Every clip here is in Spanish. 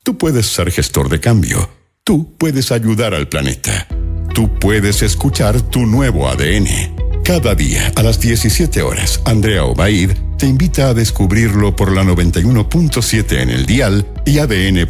Tú puedes ser gestor de cambio. Tú puedes ayudar al planeta. Tú puedes escuchar tu nuevo ADN. Cada día a las 17 horas, Andrea Obaid te invita a descubrirlo por la 91.7 en el dial y ADN.cl.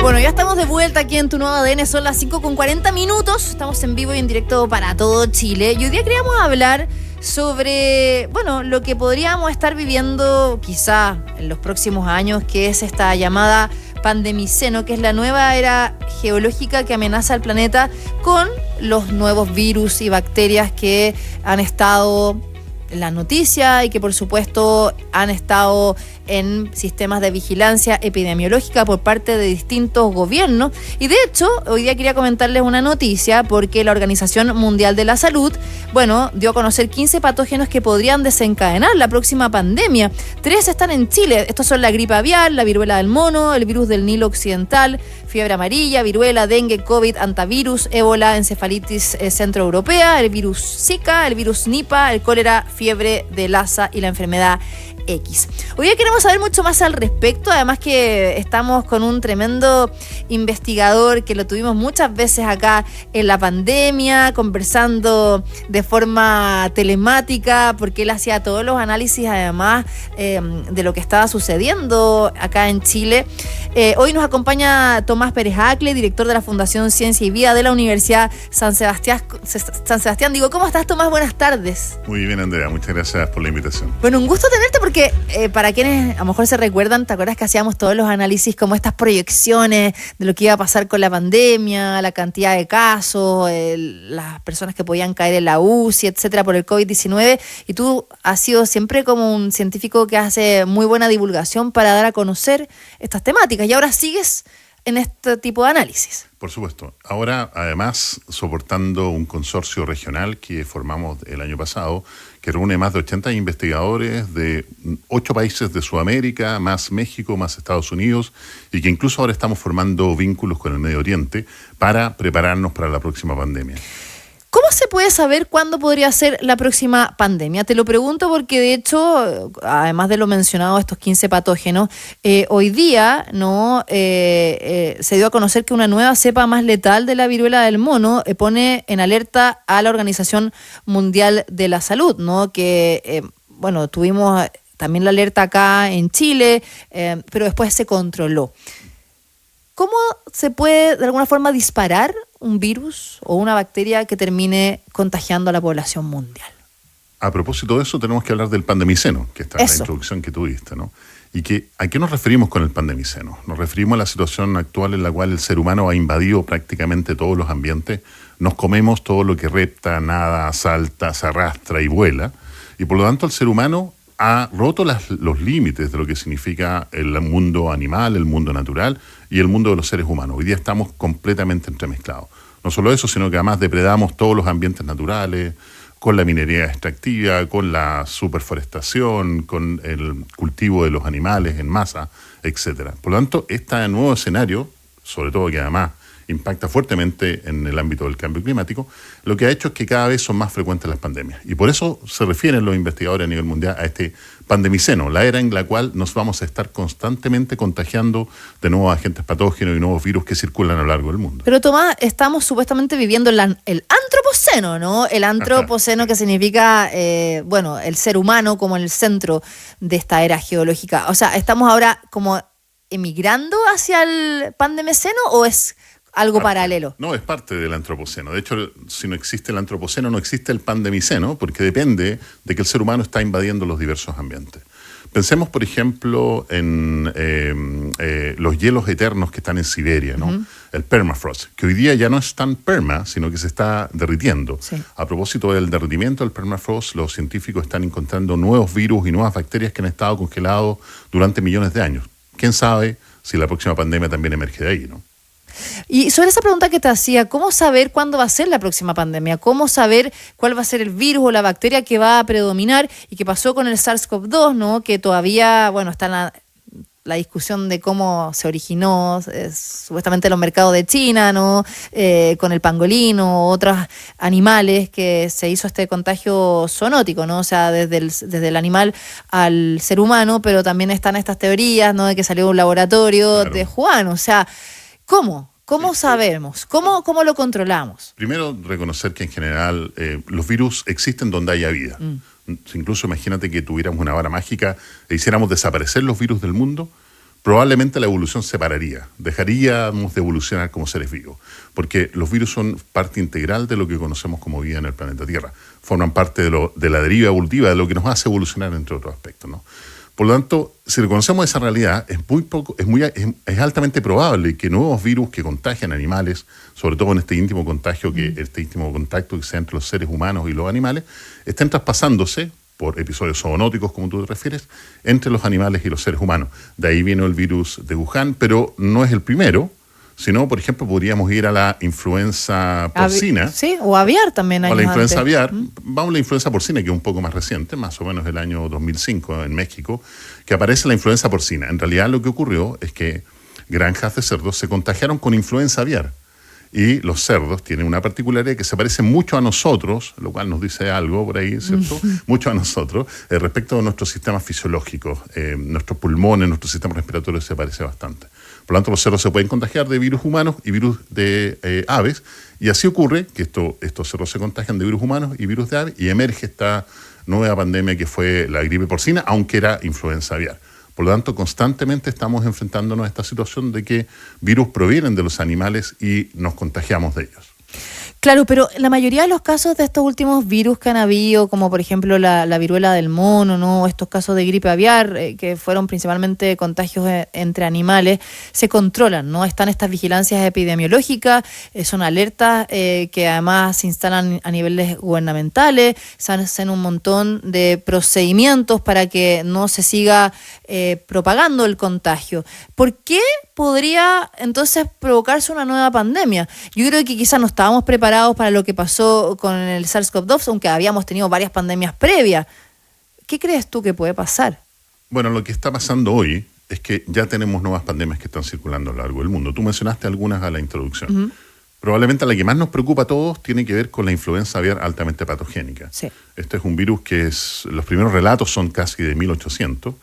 Bueno, ya estamos de vuelta aquí en Tu Nuevo ADN, son las 5:40. Estamos en vivo y en directo para todo Chile. Y hoy día queríamos hablar sobre, lo que podríamos estar viviendo quizá en los próximos años, que es esta llamada pandemiceno, que es la nueva era geológica que amenaza al planeta con los nuevos virus y bacterias que han estado en la noticia y que por supuesto han estado en sistemas de vigilancia epidemiológica por parte de distintos gobiernos. Y de hecho, hoy día quería comentarles una noticia porque la Organización Mundial de la Salud, dio a conocer 15 patógenos que podrían desencadenar la próxima pandemia. 3 están en Chile. Estos son la gripe aviar, la viruela del mono, el virus del Nilo Occidental, fiebre amarilla, viruela, dengue, COVID, antivirus, ébola, encefalitis centroeuropea, el virus Zika, el virus Nipah, el cólera, fiebre de Lassa y la enfermedad X. Hoy día queremos saber mucho más al respecto, además que estamos con un tremendo investigador que lo tuvimos muchas veces acá en la pandemia, conversando de forma telemática, porque él hacía todos los análisis además de lo que estaba sucediendo acá en Chile. Hoy nos acompaña Tomás Pérez Acle, director de la Fundación Ciencia y Vida de la Universidad San Sebastián. ¿Cómo estás, Tomás? Buenas tardes. Muy bien, Andrea, muchas gracias por la invitación. Bueno, un gusto tenerte porque para quienes a lo mejor se recuerdan, ¿te acuerdas que hacíamos todos los análisis como estas proyecciones de lo que iba a pasar con la pandemia, la cantidad de casos, las personas que podían caer en la UCI, etcétera, por el COVID-19? Y tú has sido siempre como un científico que hace muy buena divulgación para dar a conocer estas temáticas. Y ahora sigues en este tipo de análisis. Por supuesto. Ahora, además, soportando un consorcio regional que formamos el año pasado, que reúne más de 80 investigadores de 8 países de Sudamérica, más México, más Estados Unidos, y que incluso ahora estamos formando vínculos con el Medio Oriente para prepararnos para la próxima pandemia. ¿Cómo se puede saber cuándo podría ser la próxima pandemia? Te lo pregunto porque, de hecho, además de lo mencionado, estos 15 patógenos, hoy día se dio a conocer que una nueva cepa más letal de la viruela del mono pone en alerta a la Organización Mundial de la Salud, que, tuvimos también la alerta acá en Chile, pero después se controló. ¿Cómo se puede, de alguna forma, disparar un virus o una bacteria que termine contagiando a la población mundial? A propósito de eso, tenemos que hablar del pandemiceno, que está en la introducción que tuviste, ¿no? Y ¿a qué nos referimos con el pandemiceno? Nos referimos a la situación actual en la cual el ser humano ha invadido prácticamente todos los ambientes. Nos comemos todo lo que repta, nada, salta, se arrastra y vuela. Y por lo tanto, el ser humano ha roto los límites de lo que significa el mundo animal, el mundo natural y el mundo de los seres humanos. Hoy día estamos completamente entremezclados. No solo eso, sino que además depredamos todos los ambientes naturales, con la minería extractiva, con la superforestación, con el cultivo de los animales en masa, etcétera. Por lo tanto, este nuevo escenario, sobre todo que además impacta fuertemente en el ámbito del cambio climático, lo que ha hecho es que cada vez son más frecuentes las pandemias. Y por eso se refieren los investigadores a nivel mundial a este pandemiceno, la era en la cual nos vamos a estar constantemente contagiando de nuevos agentes patógenos y nuevos virus que circulan a lo largo del mundo. Pero Tomás, estamos supuestamente viviendo el antropoceno, ¿no? El antropoceno que significa, el ser humano como el centro de esta era geológica. O sea, ¿estamos ahora como emigrando hacia el pandemiceno o es algo paralelo? No, es parte del antropoceno. De hecho, si no existe el antropoceno, no existe el pandemiceno, porque depende de que el ser humano está invadiendo los diversos ambientes. Pensemos, por ejemplo, en los hielos eternos que están en Siberia, ¿no? Uh-huh. El permafrost, que hoy día ya no es tan perma, sino que se está derritiendo. Sí. A propósito del derretimiento del permafrost, los científicos están encontrando nuevos virus y nuevas bacterias que han estado congelados durante millones de años. ¿Quién sabe si la próxima pandemia también emerge de ahí, ¿no? Y sobre esa pregunta que te hacía, ¿cómo saber cuándo va a ser la próxima pandemia? ¿Cómo saber cuál va a ser el virus o la bacteria que va a predominar? Y qué pasó con el SARS-CoV-2, ¿no? Que todavía, está la discusión de cómo se originó, supuestamente en los mercados de China, ¿no? Con el pangolín o otros animales que se hizo este contagio zoonótico, ¿no? O sea, desde el animal al ser humano, pero también están estas teorías, ¿no? De que salió de un laboratorio de Wuhan. O sea, ¿cómo sabemos? ¿Cómo lo controlamos? Primero, reconocer que en general los virus existen donde haya vida. Incluso imagínate que tuviéramos una vara mágica e hiciéramos desaparecer los virus del mundo, probablemente la evolución se pararía. Dejaríamos de evolucionar como seres vivos. Porque los virus son parte integral de lo que conocemos como vida en el planeta Tierra. Forman parte de la deriva evolutiva, de lo que nos hace evolucionar, entre otros aspectos, ¿no? Por lo tanto, si reconocemos esa realidad, es altamente probable que nuevos virus que contagian animales, sobre todo en este íntimo contacto que sea entre los seres humanos y los animales, estén traspasándose por episodios zoonóticos, como tú te refieres, entre los animales y los seres humanos. De ahí vino el virus de Wuhan, pero no es el primero. Si no, por ejemplo, podríamos ir a la influenza porcina. Sí, o aviar también. O la influenza aviar. Vamos a la influenza porcina, que es un poco más reciente, más o menos del año 2005 en México, que aparece la influenza porcina. En realidad lo que ocurrió es que granjas de cerdos se contagiaron con influenza aviar. Y los cerdos tienen una particularidad que se parecen mucho a nosotros, lo cual nos dice algo por ahí, ¿cierto? Mucho a nosotros, respecto a nuestros sistemas fisiológicos. Nuestros pulmones, nuestro sistema respiratorio se parece bastante. Por lo tanto, los cerdos se pueden contagiar de virus humanos y virus de aves. Y así ocurre que estos cerdos se contagian de virus humanos y virus de aves y emerge esta nueva pandemia que fue la gripe porcina, aunque era influenza aviar. Por lo tanto, constantemente estamos enfrentándonos a esta situación de que virus provienen de los animales y nos contagiamos de ellos. Claro, pero la mayoría de los casos de estos últimos virus que han habido, como por ejemplo la viruela del mono, ¿no? Estos casos de gripe aviar, que fueron principalmente contagios entre animales, se controlan, ¿no? Están estas vigilancias epidemiológicas, son alertas que además se instalan a niveles gubernamentales, se hacen un montón de procedimientos para que no se siga propagando el contagio. ¿Por qué podría entonces provocarse una nueva pandemia? Yo creo que quizás no estábamos preparados para lo que pasó con el SARS-CoV-2, aunque habíamos tenido varias pandemias previas. ¿Qué crees tú que puede pasar? Bueno, lo que está pasando hoy es que ya tenemos nuevas pandemias que están circulando a lo largo del mundo. Tú mencionaste algunas a la introducción. Probablemente la que más nos preocupa a todos tiene que ver con la influenza aviar altamente patogénica. Sí. Este es un virus que los primeros relatos son casi de 1800.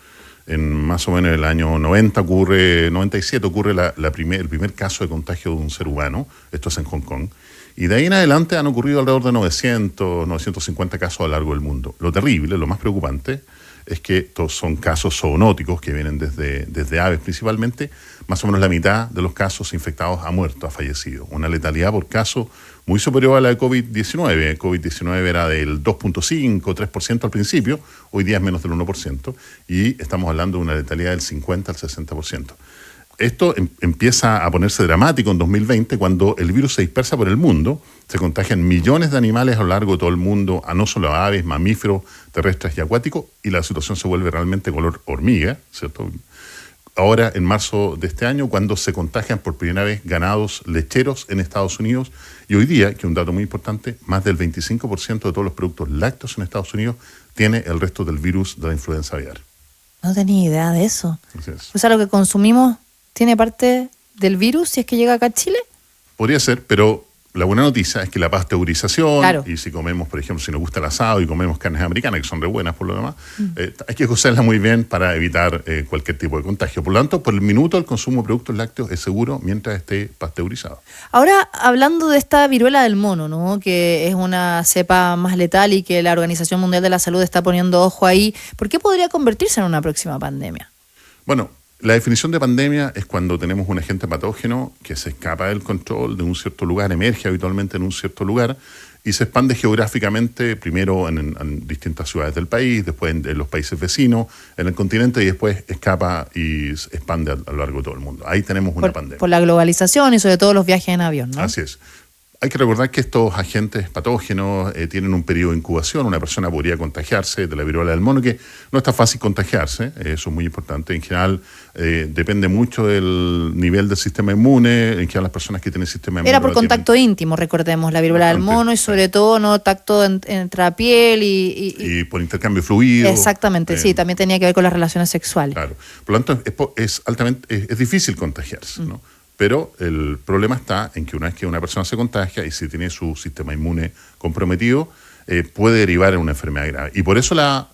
En más o menos el año 97 ocurre el primer caso de contagio de un ser humano. Esto es en Hong Kong. Y de ahí en adelante han ocurrido alrededor de 950 casos a lo largo del mundo. Lo terrible, lo más preocupante, es que estos son casos zoonóticos que vienen desde aves principalmente. Más o menos la mitad de los casos infectados ha muerto, ha fallecido. Una letalidad por caso muy superior a la de COVID-19. COVID-19 era del 2.5, 3% al principio, hoy día es menos del 1%, y estamos hablando de una letalidad del 50 al 60%. Esto empieza a ponerse dramático en 2020 cuando el virus se dispersa por el mundo, se contagian millones de animales a lo largo de todo el mundo, a no solo a aves, mamíferos, terrestres y acuáticos, y la situación se vuelve realmente color hormiga, ¿cierto? Ahora, en marzo de este año, cuando se contagian por primera vez ganados lecheros en Estados Unidos, y hoy día, que es un dato muy importante, más del 25% de todos los productos lácteos en Estados Unidos tiene el resto del virus de la influenza aviar. No tenía idea de eso. O sea, lo que consumimos tiene parte del virus si es que llega acá a Chile. Podría ser, pero la buena noticia es que la pasteurización, claro. Y si comemos, por ejemplo, si nos gusta el asado y comemos carnes americanas, que son re buenas por lo demás, hay que cocerlas muy bien para evitar cualquier tipo de contagio. Por lo tanto, por el minuto el consumo de productos lácteos es seguro mientras esté pasteurizado. Ahora, hablando de esta viruela del mono, ¿no? Que es una cepa más letal y que la Organización Mundial de la Salud está poniendo ojo ahí, ¿por qué podría convertirse en una próxima pandemia? Bueno, la definición de pandemia es cuando tenemos un agente patógeno que se escapa del control de un cierto lugar, emerge habitualmente en un cierto lugar y se expande geográficamente, primero en distintas ciudades del país, después en los países vecinos, en el continente y después escapa y se expande a lo largo de todo el mundo. Ahí tenemos una pandemia. Por la globalización y sobre todo los viajes en avión, ¿no? Así es. Hay que recordar que estos agentes patógenos tienen un periodo de incubación. Una persona podría contagiarse de la viruela del mono, que no está fácil contagiarse, eso es muy importante. En general, depende mucho del nivel del sistema inmune. En general, las personas que tienen sistema inmune... Era por contacto íntimo, recordemos, la viruela del mono, y sobre todo no tacto entre la piel y por intercambio fluido. Exactamente, sí, también tenía que ver con las relaciones sexuales. Claro, por lo tanto es difícil contagiarse, ¿no? Pero el problema está en que una vez que una persona se contagia y si tiene su sistema inmune comprometido, puede derivar en una enfermedad grave. Y por eso la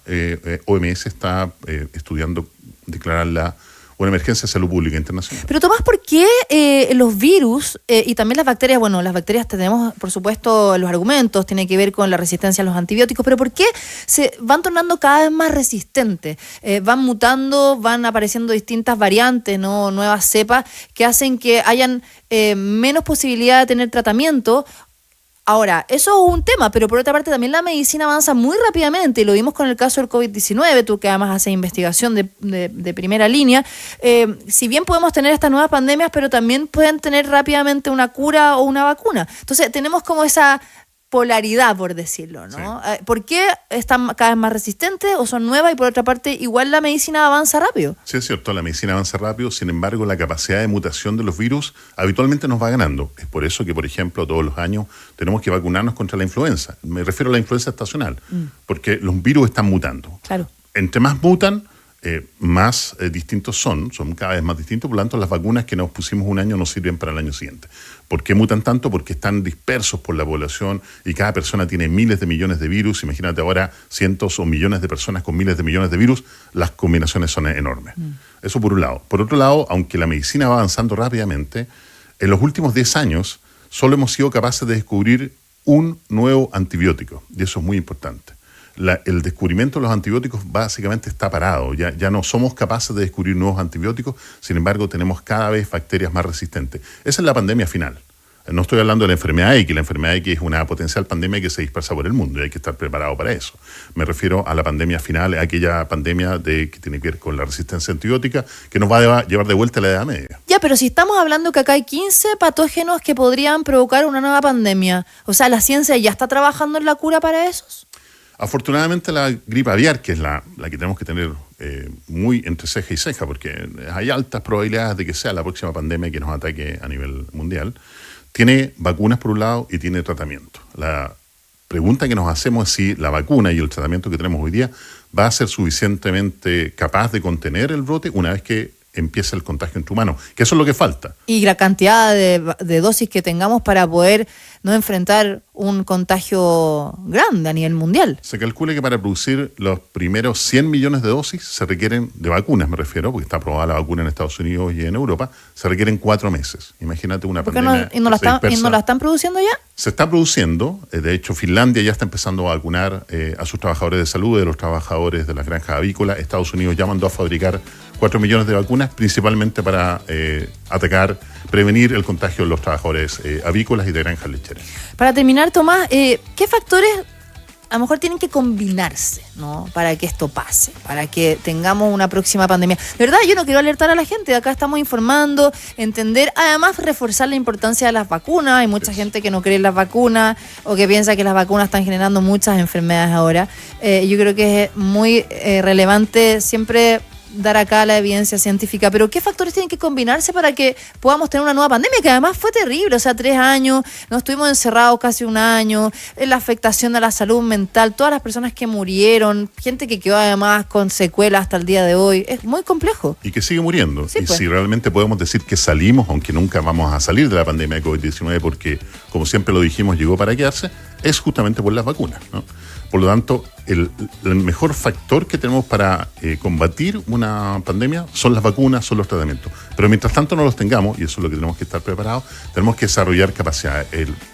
OMS está estudiando declararla una emergencia de salud pública internacional. Pero Tomás, ¿por qué los virus y también las bacterias, bueno, las bacterias tenemos, por supuesto, los argumentos, tiene que ver con la resistencia a los antibióticos, pero ¿por qué se van tornando cada vez más resistentes? Van mutando, van apareciendo distintas variantes, ¿no? Nuevas cepas que hacen que hayan menos posibilidad de tener tratamiento. Ahora, eso es un tema, pero por otra parte también la medicina avanza muy rápidamente y lo vimos con el caso del COVID-19, tú que además haces investigación de primera línea. Si bien podemos tener estas nuevas pandemias, pero también pueden tener rápidamente una cura o una vacuna. Entonces tenemos como esa polaridad, por decirlo, ¿no? Sí. ¿Por qué están cada vez más resistentes o son nuevas y por otra parte igual la medicina avanza rápido? Sí, es cierto, la medicina avanza rápido, sin embargo la capacidad de mutación de los virus habitualmente nos va ganando. Es por eso que, por ejemplo, todos los años tenemos que vacunarnos contra la influenza. Me refiero a la influenza estacional, porque los virus están mutando. Claro. Entre más mutan, más distintos son cada vez más distintos, por lo tanto las vacunas que nos pusimos un año no sirven para el año siguiente. ¿Por qué mutan tanto? Porque están dispersos por la población y cada persona tiene miles de millones de virus. Imagínate ahora cientos o millones de personas con miles de millones de virus, las combinaciones son enormes. Eso por un lado. Por otro lado, aunque la medicina va avanzando rápidamente, en los últimos 10 años solo hemos sido capaces de descubrir un nuevo antibiótico, y eso es muy importante. El descubrimiento de los antibióticos básicamente está parado. Ya no somos capaces de descubrir nuevos antibióticos, sin embargo tenemos cada vez bacterias más resistentes. Esa es la pandemia final. No estoy hablando de la enfermedad X. La enfermedad X es una potencial pandemia que se dispersa por el mundo y hay que estar preparado para eso. Me refiero a la pandemia final, aquella pandemia que tiene que ver con la resistencia antibiótica que nos va a llevar de vuelta a la Edad Media. Ya, pero si estamos hablando que acá hay 15 patógenos que podrían provocar una nueva pandemia, o sea, ¿la ciencia ya está trabajando en la cura para esos? Afortunadamente la gripe aviar, que es la que tenemos que tener muy entre ceja y ceja, porque hay altas probabilidades de que sea la próxima pandemia que nos ataque a nivel mundial, tiene vacunas por un lado y tiene tratamiento. La pregunta que nos hacemos es si la vacuna y el tratamiento que tenemos hoy día va a ser suficientemente capaz de contener el brote una vez que empieza el contagio entre humanos, que eso es lo que falta. Y la cantidad de dosis que tengamos para poder no enfrentar un contagio grande a nivel mundial. Se calcula que para producir los primeros 100 millones de dosis se requieren, de vacunas me refiero, porque está aprobada la vacuna en Estados Unidos y en Europa, se requieren 4 meses. Imagínate una pandemia. ¿Y no la están produciendo ya? Se está produciendo, de hecho Finlandia ya está empezando a vacunar a sus trabajadores de salud, de los trabajadores de las granjas avícolas. Estados Unidos ya mandó a fabricar 4 millones de vacunas, principalmente para prevenir el contagio de los trabajadores avícolas y de granjas lecheras. Para terminar, Tomás, ¿qué factores a lo mejor tienen que combinarse, ¿no?, para que esto pase, para que tengamos una próxima pandemia? De verdad, yo no quiero alertar a la gente, acá estamos informando, entender, además reforzar la importancia de las vacunas. Hay mucha gente que no cree en las vacunas o que piensa que las vacunas están generando muchas enfermedades ahora. Yo creo que es muy relevante siempre dar acá la evidencia científica, pero ¿qué factores tienen que combinarse para que podamos tener una nueva pandemia? Que además fue terrible, o sea, 3 años, nos estuvimos encerrados casi un año, la afectación a la salud mental, todas las personas que murieron, gente que quedó además con secuelas hasta el día de hoy, es muy complejo. Y que sigue muriendo, sí, y pues, si realmente podemos decir que salimos, aunque nunca vamos a salir de la pandemia de COVID-19 porque, como siempre lo dijimos, llegó para quedarse, es justamente por las vacunas, ¿no? Por lo tanto, el mejor factor que tenemos para combatir una pandemia son las vacunas, son los tratamientos. Pero mientras tanto no los tengamos, y eso es lo que tenemos que estar preparados, tenemos que desarrollar capacidades.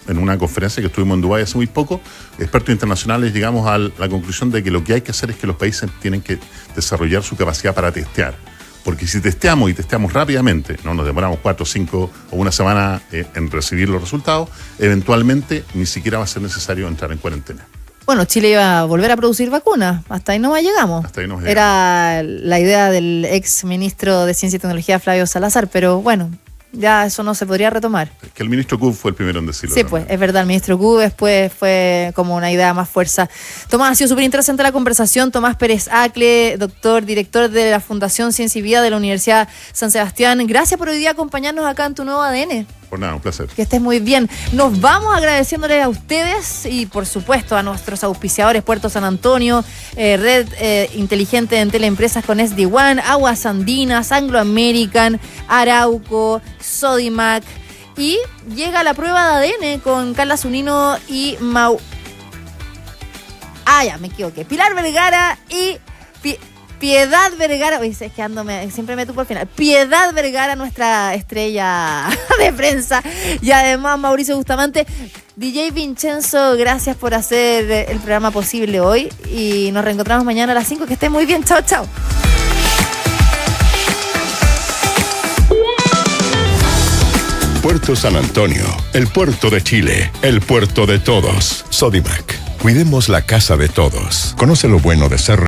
En una conferencia que estuvimos en Dubái hace muy poco, expertos internacionales llegamos a la conclusión de que lo que hay que hacer es que los países tienen que desarrollar su capacidad para testear. Porque si testeamos y testeamos rápidamente, no nos demoramos 4, 5 o una semana en recibir los resultados, eventualmente ni siquiera va a ser necesario entrar en cuarentena. Bueno, Chile iba a volver a producir vacunas, hasta ahí no llegamos. Hasta ahí nos Era la idea del ex ministro de Ciencia y Tecnología, Flavio Salazar, pero bueno, Ya eso no se podría retomar. Que el ministro Cub fue el primero en decirlo. Sí, pues, es verdad, el ministro Cub después fue como una idea más fuerza. Tomás, ha sido súper interesante la conversación. Tomás Pérez Acle, director de la Fundación Ciencia y Vida de la Universidad San Sebastián. Gracias por hoy día acompañarnos acá en Tu Nuevo ADN. Por nada, un placer. Que estés muy bien. Nos vamos agradeciéndoles a ustedes y, por supuesto, a nuestros auspiciadores Puerto San Antonio, Red Inteligente en Teleempresas con SD1, Aguas Andinas, Anglo American, Arauco, Sodimac. Y llega la prueba de ADN con Carla Zunino y ya me equivoqué. Pilar Vergara y Piedad Vergara. Oye, es que siempre me tupo al final. Piedad Vergara, nuestra estrella de prensa. Y además Mauricio Bustamante. DJ Vincenzo, gracias por hacer el programa posible hoy. Y nos reencontramos mañana a las 5. Que estén muy bien. Chao, chao. Puerto San Antonio, el puerto de Chile, el puerto de todos. Sodimac. Cuidemos la casa de todos. Conoce lo bueno de ser